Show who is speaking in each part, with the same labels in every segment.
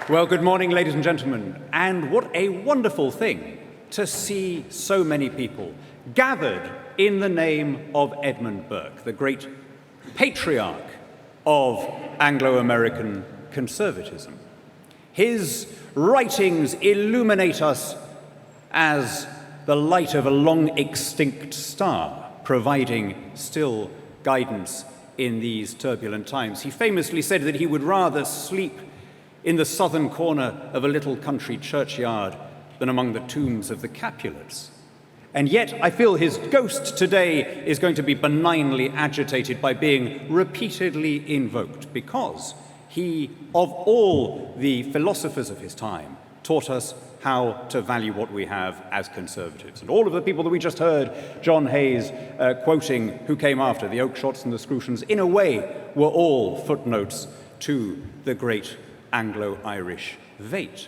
Speaker 1: Well, good morning, ladies and gentlemen, and what a wonderful thing to see so many people gathered in the name of Edmund Burke, the great patriarch of Anglo-American conservatism. His writings illuminate us as the light of a long-extinct star, providing still guidance in these turbulent times. He famously said that he would rather sleep in the southern corner of a little country churchyard than among the tombs of the Capulets. And yet I feel his ghost today is going to be benignly agitated by being repeatedly invoked, because he, of all the philosophers of his time, taught us how to value what we have as conservatives. And all of the people that we just heard, John Hayes quoting who came after, the Oakeshots and the Scrutons, in a way were all footnotes to the great Anglo-Irish Vate.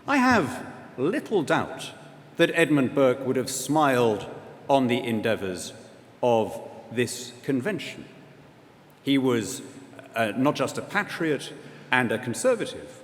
Speaker 1: I have little doubt that Edmund Burke would have smiled on the endeavours of this convention. He was not just a patriot and a conservative,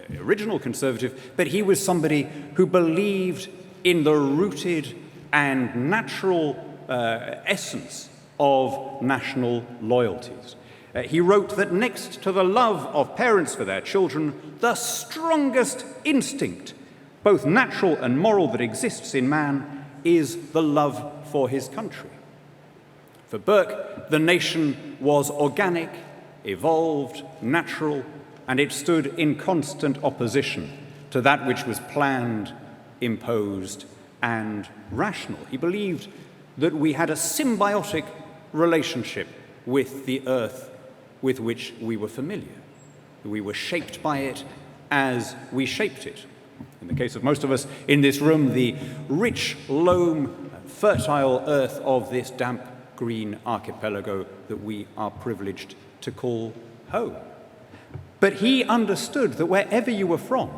Speaker 1: the original conservative, but he was somebody who believed in the rooted and natural essence of national loyalties. He wrote that next to the love of parents for their children, the strongest instinct, both natural and moral, that exists in man is the love for his country. For Burke, the nation was organic, evolved, natural, and it stood in constant opposition to that which was planned, imposed, and rational. He believed that we had a symbiotic relationship with the earth with which we were familiar. We were shaped by it as we shaped it. In the case of most of us in this room, the rich, loam, fertile earth of this damp green archipelago that we are privileged to call home. But he understood that wherever you were from,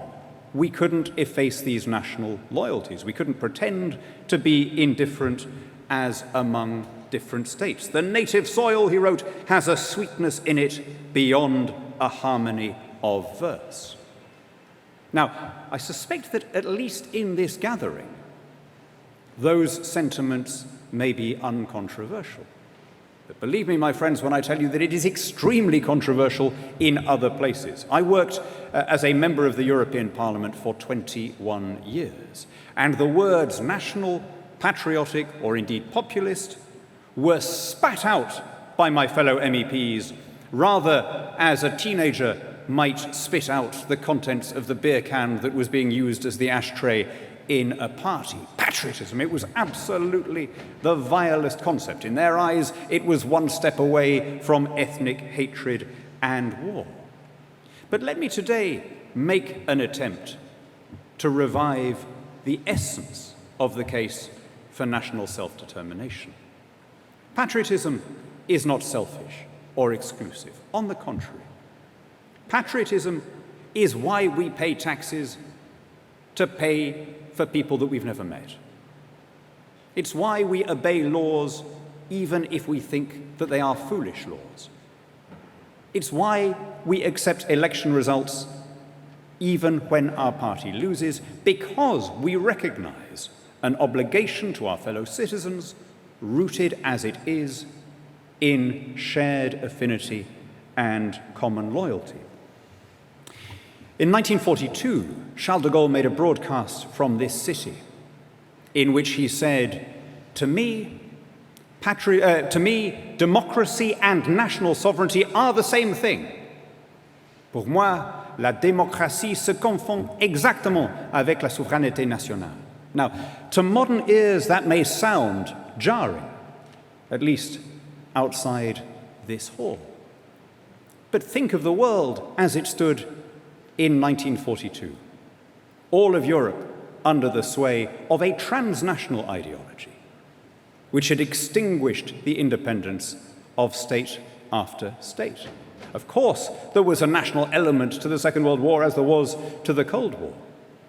Speaker 1: we couldn't efface these national loyalties. We couldn't pretend to be indifferent as among different states. The native soil, he wrote, has a sweetness in it beyond a harmony of verse. Now, I suspect that at least in this gathering, those sentiments may be uncontroversial. But believe me, my friends, when I tell you that it is extremely controversial in other places. I worked as a member of the European Parliament for 21 years, and the words national, patriotic, or indeed populist were spat out by my fellow MEPs rather as a teenager might spit out the contents of the beer can that was being used as the ashtray in a party. Patriotism, it was absolutely the vilest concept. In their eyes, it was one step away from ethnic hatred and war. But let me today make an attempt to revive the essence of the case for national self-determination. Patriotism is not selfish or exclusive. On the contrary, patriotism is why we pay taxes to pay for people that we've never met. It's why we obey laws even if we think that they are foolish laws. It's why we accept election results even when our party loses, because we recognize an obligation to our fellow citizens, rooted as it is in shared affinity and common loyalty. In 1942, Charles de Gaulle made a broadcast from this city in which he said, to me, democracy and national sovereignty are the same thing. Pour moi, la démocratie se confond exactement avec la souveraineté nationale. Now, to modern ears, that may sound jarring, at least outside this hall. But think of the world as it stood in 1942. All of Europe under the sway of a transnational ideology, which had extinguished the independence of state after state. Of course, there was a national element to the Second World War as there was to the Cold War.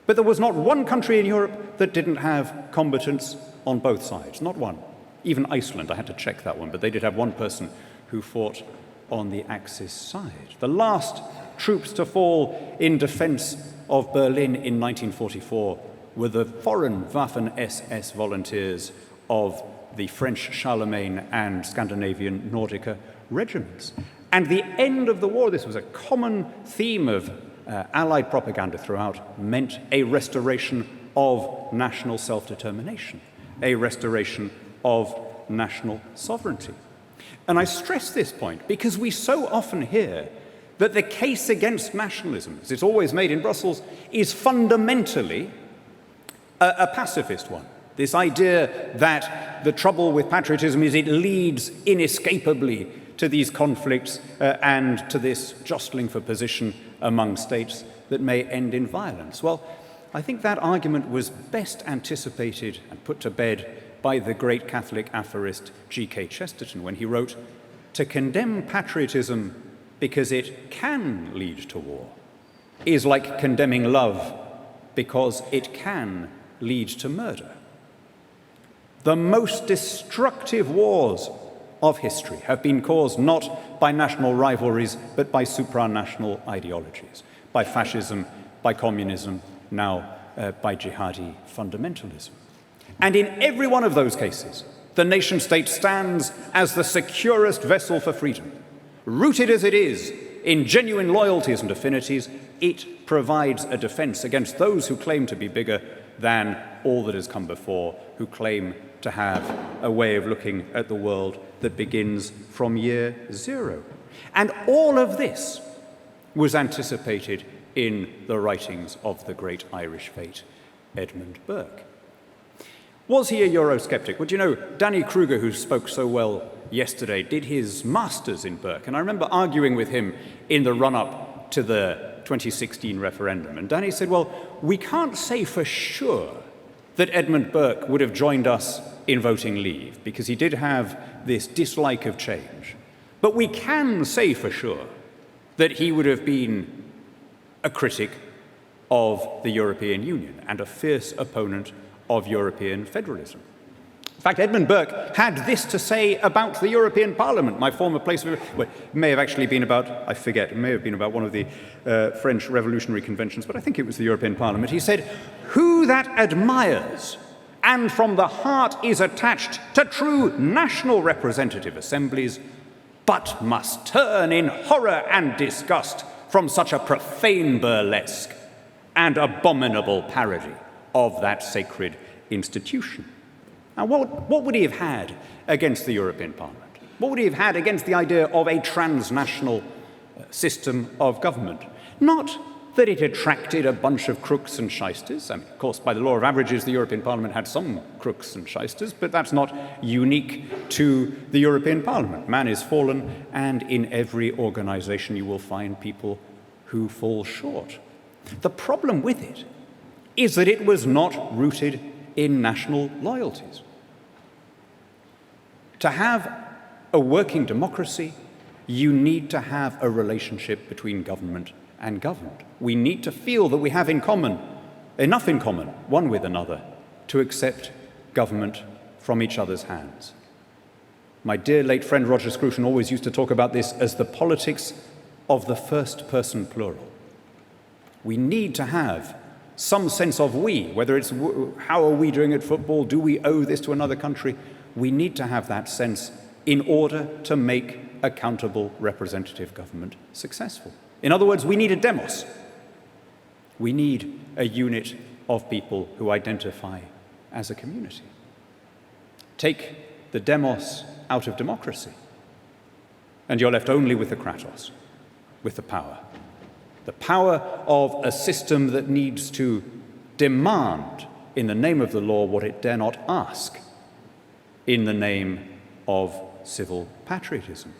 Speaker 1: But there was not one country in Europe that didn't have combatants on both sides, not one. Even Iceland, I had to check that one, but they did have one person who fought on the Axis side. The last troops to fall in defense of Berlin in 1944 were the foreign Waffen-SS volunteers of the French Charlemagne and Scandinavian Nordica regiments. And the end of the war, this was a common theme of Allied propaganda throughout, meant a restoration of national self-determination, a restoration of national sovereignty. And I stress this point because we so often hear that the case against nationalism, as it's always made in Brussels, is fundamentally a pacifist one. This idea that the trouble with patriotism is it leads inescapably to these conflicts and to this jostling for position among states that may end in violence. Well, I think that argument was best anticipated and put to bed by the great Catholic aphorist G.K. Chesterton when he wrote, "To condemn patriotism because it can lead to war is like condemning love because it can lead to murder." The most destructive wars of history have been caused not by national rivalries, but by supranational ideologies, by fascism, by communism, now by jihadi fundamentalism. And in every one of those cases, the nation-state stands as the securest vessel for freedom. Rooted as it is in genuine loyalties and affinities, it provides a defense against those who claim to be bigger than all that has come before, who claim to have a way of looking at the world that begins from year zero. And all of this was anticipated in the writings of the great Irish fate, Edmund Burke. Was he a Eurosceptic? Well, do you know, Danny Kruger, who spoke so well yesterday, did his master's in Burke. And I remember arguing with him in the run-up to the 2016 referendum. And Danny said, well, we can't say for sure that Edmund Burke would have joined us in voting Leave, because he did have this dislike of change. But we can say for sure that he would have been a critic of the European Union and a fierce opponent of European federalism. In fact, Edmund Burke had this to say about the European Parliament, my former place of... Well, it may have actually been about, I forget, it may have been about one of the French revolutionary conventions, but I think it was the European Parliament. He said, "Who that admires and from the heart is attached to true national representative assemblies, but must turn in horror and disgust from such a profane burlesque and abominable parody of that sacred institution." Now, what would he have had against the European Parliament? What would he have had against the idea of a transnational system of government? Not that it attracted a bunch of crooks and shysters. I mean, of course, by the law of averages, the European Parliament had some crooks and shysters, but that's not unique to the European Parliament. Man is fallen, and in every organization you will find people who fall short. The problem with it is that it was not rooted in national loyalties. To have a working democracy, you need to have a relationship between government and governed. We need to feel that we have enough in common, one with another, to accept government from each other's hands. My dear late friend Roger Scruton always used to talk about this as the politics of the first person plural. We need to have some sense of we, whether it's how are we doing at football, do we owe this to another country? We need to have that sense in order to make accountable representative government successful. In other words, we need a demos. We need a unit of people who identify as a community. Take the demos out of democracy, and you're left only with the kratos, with the power. The power of a system that needs to demand, in the name of the law, what it dare not ask, in the name of civil patriotism.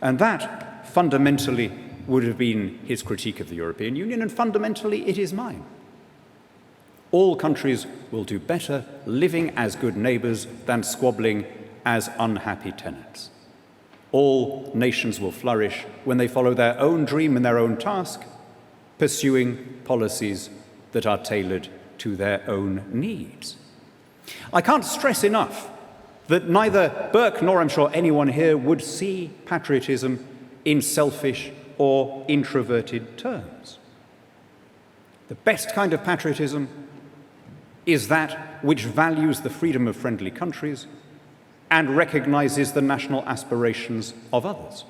Speaker 1: And that, fundamentally, would have been his critique of the European Union, and fundamentally it is mine. All countries will do better living as good neighbours than squabbling as unhappy tenants. All nations will flourish when they follow their own dream and their own task, pursuing policies that are tailored to their own needs. I can't stress enough that neither Burke nor I'm sure anyone here would see patriotism in selfish or introverted terms. The best kind of patriotism is that which values the freedom of friendly countries and recognizes the national aspirations of others.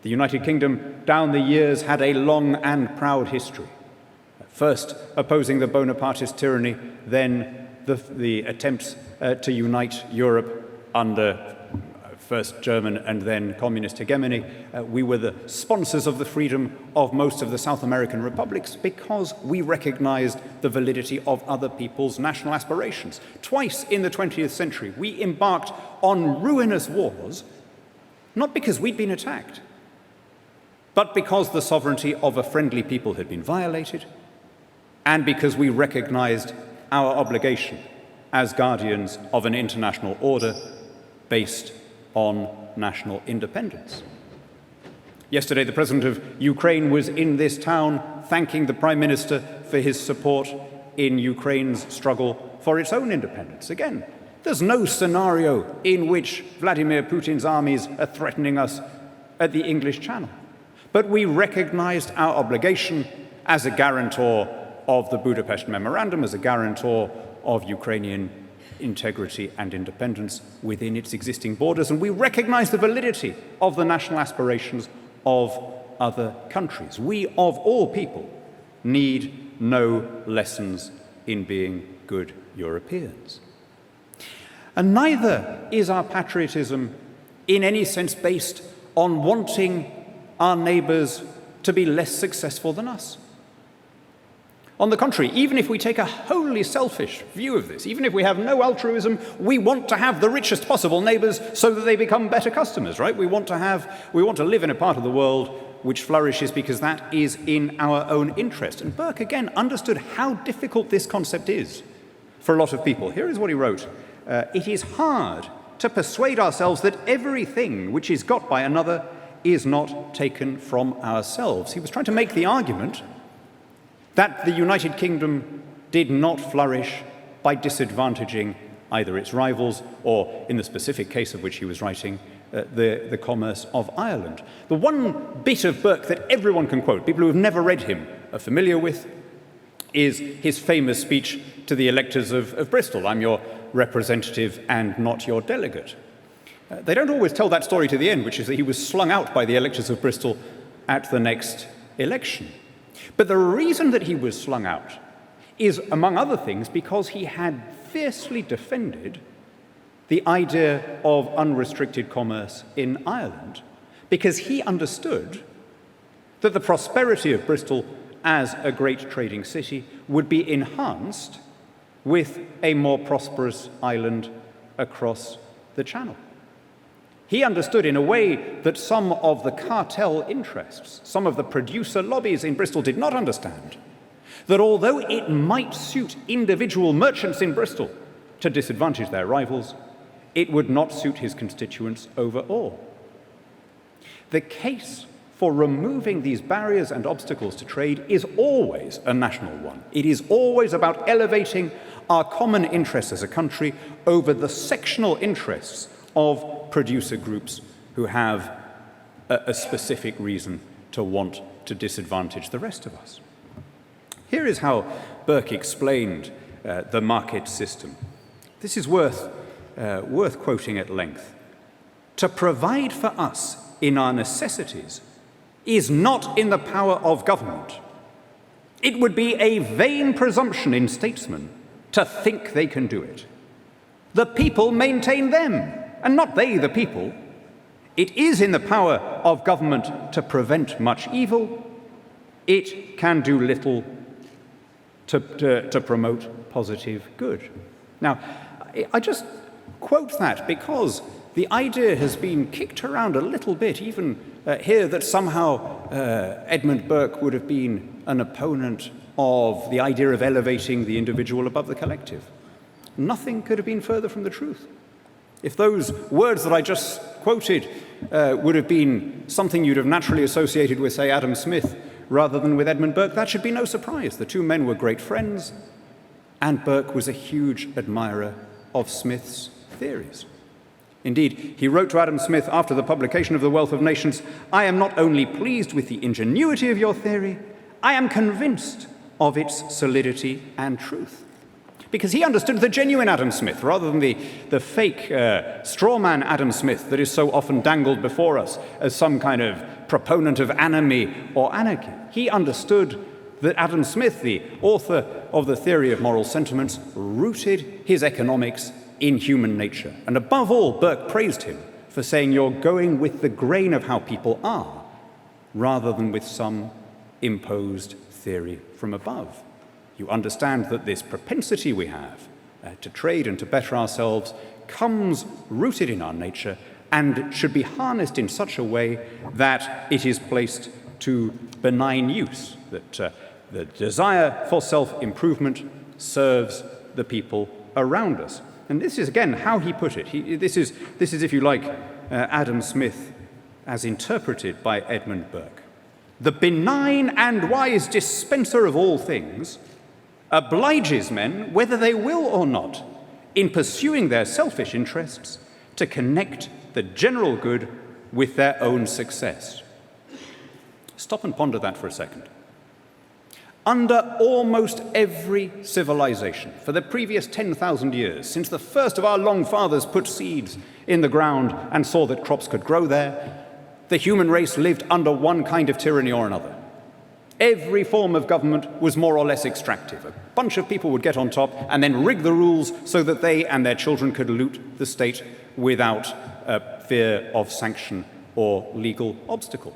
Speaker 1: The United Kingdom, down the years, had a long and proud history. First opposing the Bonapartist tyranny, then the attempts to unite Europe under first German and then communist hegemony. We were the sponsors of the freedom of most of the South American republics because we recognized the validity of other people's national aspirations. Twice in the 20th century, we embarked on ruinous wars, not because we'd been attacked, but because the sovereignty of a friendly people had been violated, and because we recognized our obligation as guardians of an international order based on national independence. Yesterday, the President of Ukraine was in this town thanking the Prime Minister for his support in Ukraine's struggle for its own independence. Again, there's no scenario in which Vladimir Putin's armies are threatening us at the English Channel. But we recognized our obligation as a guarantor of the Budapest Memorandum, as a guarantor of Ukrainian integrity and independence within its existing borders, and we recognize the validity of the national aspirations of other countries. We, of all people, need no lessons in being good Europeans. And neither is our patriotism in any sense based on wanting our neighbors to be less successful than us. On the contrary, even if we take a wholly selfish view of this, even if we have no altruism, we want to have the richest possible neighbors so that they become better customers, right? We want to live in a part of the world which flourishes because that is in our own interest. And Burke, again, understood how difficult this concept is for a lot of people. Here is what he wrote. It is hard to persuade ourselves that everything which is got by another is not taken from ourselves. He was trying to make the argument that the United Kingdom did not flourish by disadvantaging either its rivals or, in the specific case of which he was writing, the commerce of Ireland. The one bit of Burke that everyone can quote, people who have never read him are familiar with, is his famous speech to the electors of Bristol. I'm your representative and not your delegate. They don't always tell that story to the end, which is that he was slung out by the electors of Bristol at the next election. But the reason that he was slung out is, among other things, because he had fiercely defended the idea of unrestricted commerce in Ireland, because he understood that the prosperity of Bristol as a great trading city would be enhanced with a more prosperous island across the Channel. He understood in a way that some of the cartel interests, some of the producer lobbies in Bristol did not understand, that although it might suit individual merchants in Bristol to disadvantage their rivals, it would not suit his constituents overall. The case for removing these barriers and obstacles to trade is always a national one. It is always about elevating our common interests as a country over the sectional interests of producer groups who have a specific reason to want to disadvantage the rest of us. Here is how Burke explained the market system. This is worth quoting at length. To provide for us in our necessities is not in the power of government. It would be a vain presumption in statesmen to think they can do it. The people maintain them, and not they the people. It is in the power of government to prevent much evil. It can do little to promote positive good. Now, I just quote that because the idea has been kicked around a little bit, even here, that somehow Edmund Burke would have been an opponent of the idea of elevating the individual above the collective. Nothing could have been further from the truth. If those words that I just quoted would have been something you'd have naturally associated with, say, Adam Smith, rather than with Edmund Burke, that should be no surprise. The two men were great friends, and Burke was a huge admirer of Smith's theories. Indeed, he wrote to Adam Smith after the publication of The Wealth of Nations, "I am not only pleased with the ingenuity of your theory, I am convinced of its solidity and truth." Because he understood the genuine Adam Smith rather than the fake strawman Adam Smith that is so often dangled before us as some kind of proponent of anomie or anarchy. He understood that Adam Smith, the author of the theory of moral sentiments, rooted his economics in human nature. And above all, Burke praised him for saying you're going with the grain of how people are, rather than with some imposed theory from above. You understand that this propensity we have to trade and to better ourselves comes rooted in our nature and should be harnessed in such a way that it is placed to benign use, that the desire for self-improvement serves the people around us. And this is, again, how he put it. This is, if you like, Adam Smith as interpreted by Edmund Burke. "The benign and wise dispenser of all things obliges men, whether they will or not, in pursuing their selfish interests, to connect the general good with their own success." Stop and ponder that for a second. Under almost every civilization for the previous 10,000 years, since the first of our long fathers put seeds in the ground and saw that crops could grow there, the human race lived under one kind of tyranny or another. Every form of government was more or less extractive. A bunch of people would get on top and then rig the rules so that they and their children could loot the state without fear of sanction or legal obstacle.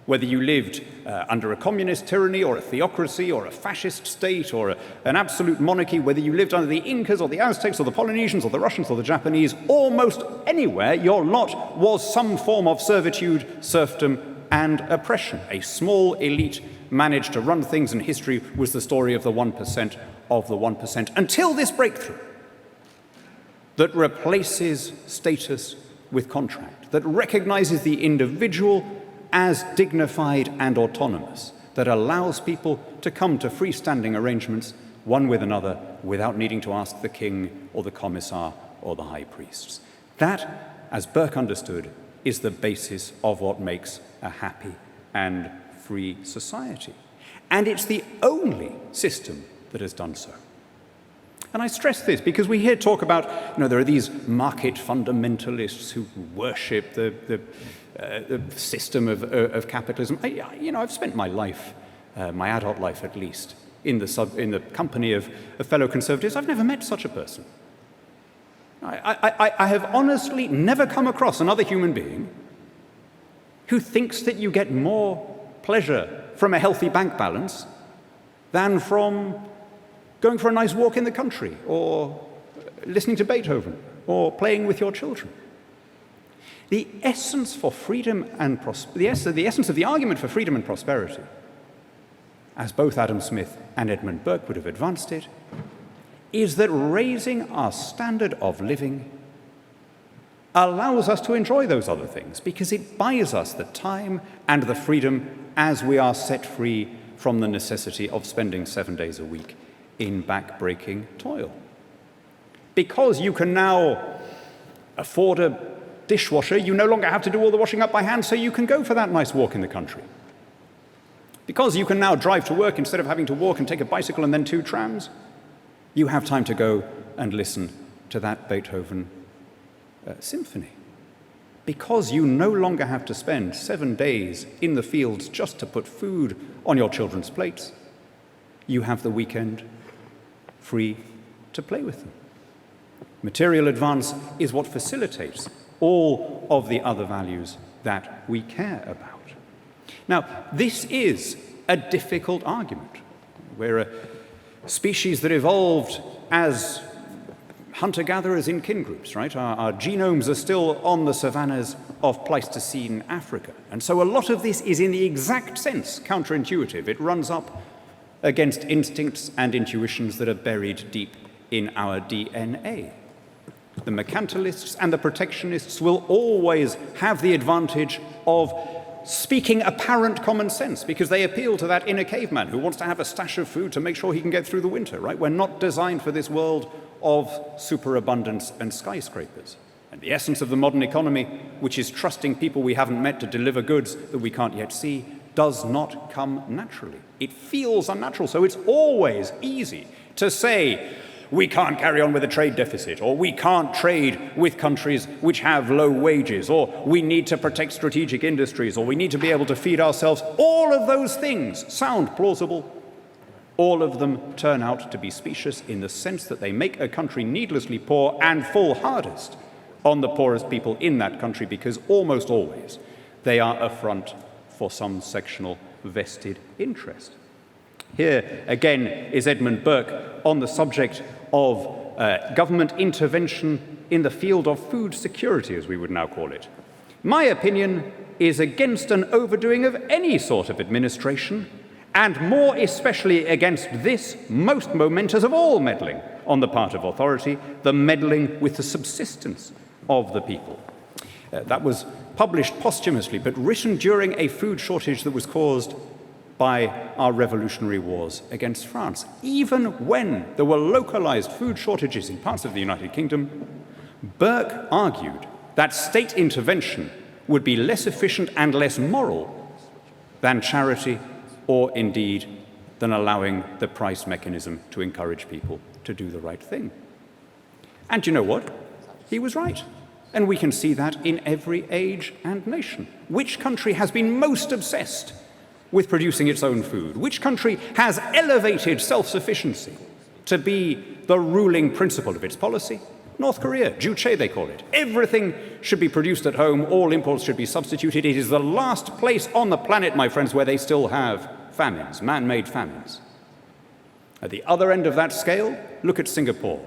Speaker 1: Whether you lived under a communist tyranny or a theocracy or a fascist state or an absolute monarchy, whether you lived under the Incas or the Aztecs or the Polynesians or the Russians or the Japanese, almost anywhere your lot was some form of servitude, serfdom, and oppression. A small elite managed to run things, and history was the story of the 1% of the 1%, until this breakthrough that replaces status with contract, that recognizes the individual as dignified and autonomous, that allows people to come to freestanding arrangements, one with another, without needing to ask the king or the commissar or the high priests. That, as Burke understood, is the basis of what makes a happy and free society. And it's the only system that has done so. And I stress this because we hear talk about, there are these market fundamentalists who worship the system of capitalism. I've spent my life, my adult life at least, in the company of fellow conservatives. I've never met such a person. I have honestly never come across another human being who thinks that you get more pleasure from a healthy bank balance than from going for a nice walk in the country or listening to Beethoven or playing with your children. The essence for freedom and the essence of the argument for freedom and prosperity, as both Adam Smith and Edmund Burke would have advanced it, is that raising our standard of living allows us to enjoy those other things because it buys us the time and the freedom as we are set free from the necessity of spending 7 days a week in back-breaking toil. Because you can now afford a dishwasher, you no longer have to do all the washing up by hand, so you can go for that nice walk in the country. Because you can now drive to work instead of having to walk and take a bicycle and then 2 trams, you have time to go and listen to that Beethoven symphony. Because you no longer have to spend 7 days in the fields just to put food on your children's plates, you have the weekend free to play with them. Material advance is what facilitates all of the other values that we care about. Now, this is a difficult argument. We're a species that evolved as hunter-gatherers in kin groups, right? Our genomes are still on the savannas of Pleistocene Africa. And so a lot of this is in the exact sense counterintuitive. It runs up against instincts and intuitions that are buried deep in our DNA. The mercantilists and the protectionists will always have the advantage of speaking apparent common sense because they appeal to that inner caveman who wants to have a stash of food to make sure he can get through the winter, right? We're not designed for this world of superabundance and skyscrapers. And the essence of the modern economy, which is trusting people we haven't met to deliver goods that we can't yet see, does not come naturally. It feels unnatural, so it's always easy to say, we can't carry on with a trade deficit, or we can't trade with countries which have low wages, or we need to protect strategic industries, or we need to be able to feed ourselves. All of those things sound plausible. All of them turn out to be specious in the sense that they make a country needlessly poor and fall hardest on the poorest people in that country, because almost always they are a front for some sectional vested interest. Here again is Edmund Burke on the subject of government intervention in the field of food security, as we would now call it. My opinion is against an overdoing of any sort of administration, and more especially against this most momentous of all meddling on the part of authority, the meddling with the subsistence of the people. That was published posthumously, but written during a food shortage that was caused by our revolutionary wars against France. Even when there were localized food shortages in parts of the United Kingdom, Burke argued that state intervention would be less efficient and less moral than charity, or indeed than allowing the price mechanism to encourage people to do the right thing. And you know what? He was right. And we can see that in every age and nation. Which country has been most obsessed with producing its own food? Which country has elevated self-sufficiency to be the ruling principle of its policy? North Korea, Juche they call it. Everything should be produced at home, all imports should be substituted. It is the last place on the planet, my friends, where they still have famines, man-made famines. At the other end of that scale, look at Singapore.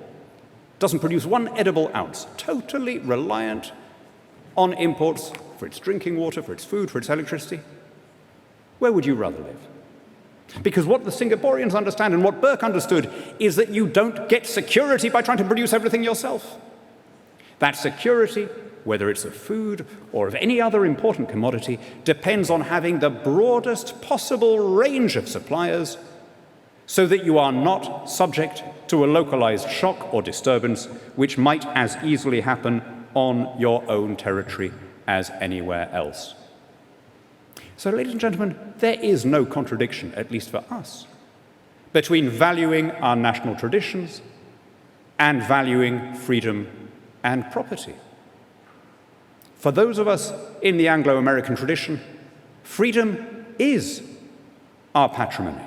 Speaker 1: Doesn't produce one edible ounce, totally reliant on imports for its drinking water, for its food, for its electricity. Where would you rather live? Because what the Singaporeans understand and what Burke understood is that you don't get security by trying to produce everything yourself. That security, whether it's of food or of any other important commodity, depends on having the broadest possible range of suppliers so that you are not subject to a localized shock or disturbance which might as easily happen on your own territory as anywhere else. So, ladies and gentlemen, there is no contradiction, at least for us, between valuing our national traditions and valuing freedom and property. For those of us in the Anglo-American tradition, freedom is our patrimony.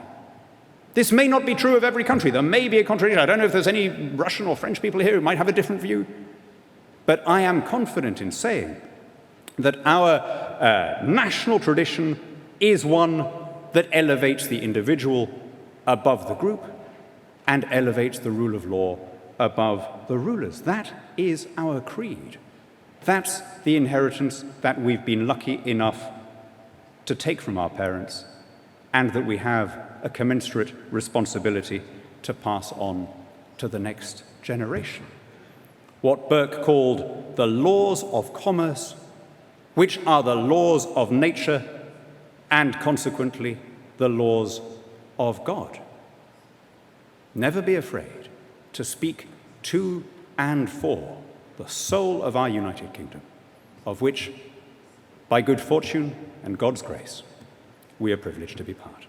Speaker 1: This may not be true of every country. There may be a contradiction. I don't know if there's any Russian or French people here who might have a different view. But I am confident in saying that our national tradition is one that elevates the individual above the group and elevates the rule of law above the rulers. That is our creed. That's the inheritance that we've been lucky enough to take from our parents, and that we have a commensurate responsibility to pass on to the next generation. What Burke called the laws of commerce, which are the laws of nature and consequently the laws of God. Never be afraid to speak to and for the soul of our United Kingdom, of which, by good fortune and God's grace, we are privileged to be part.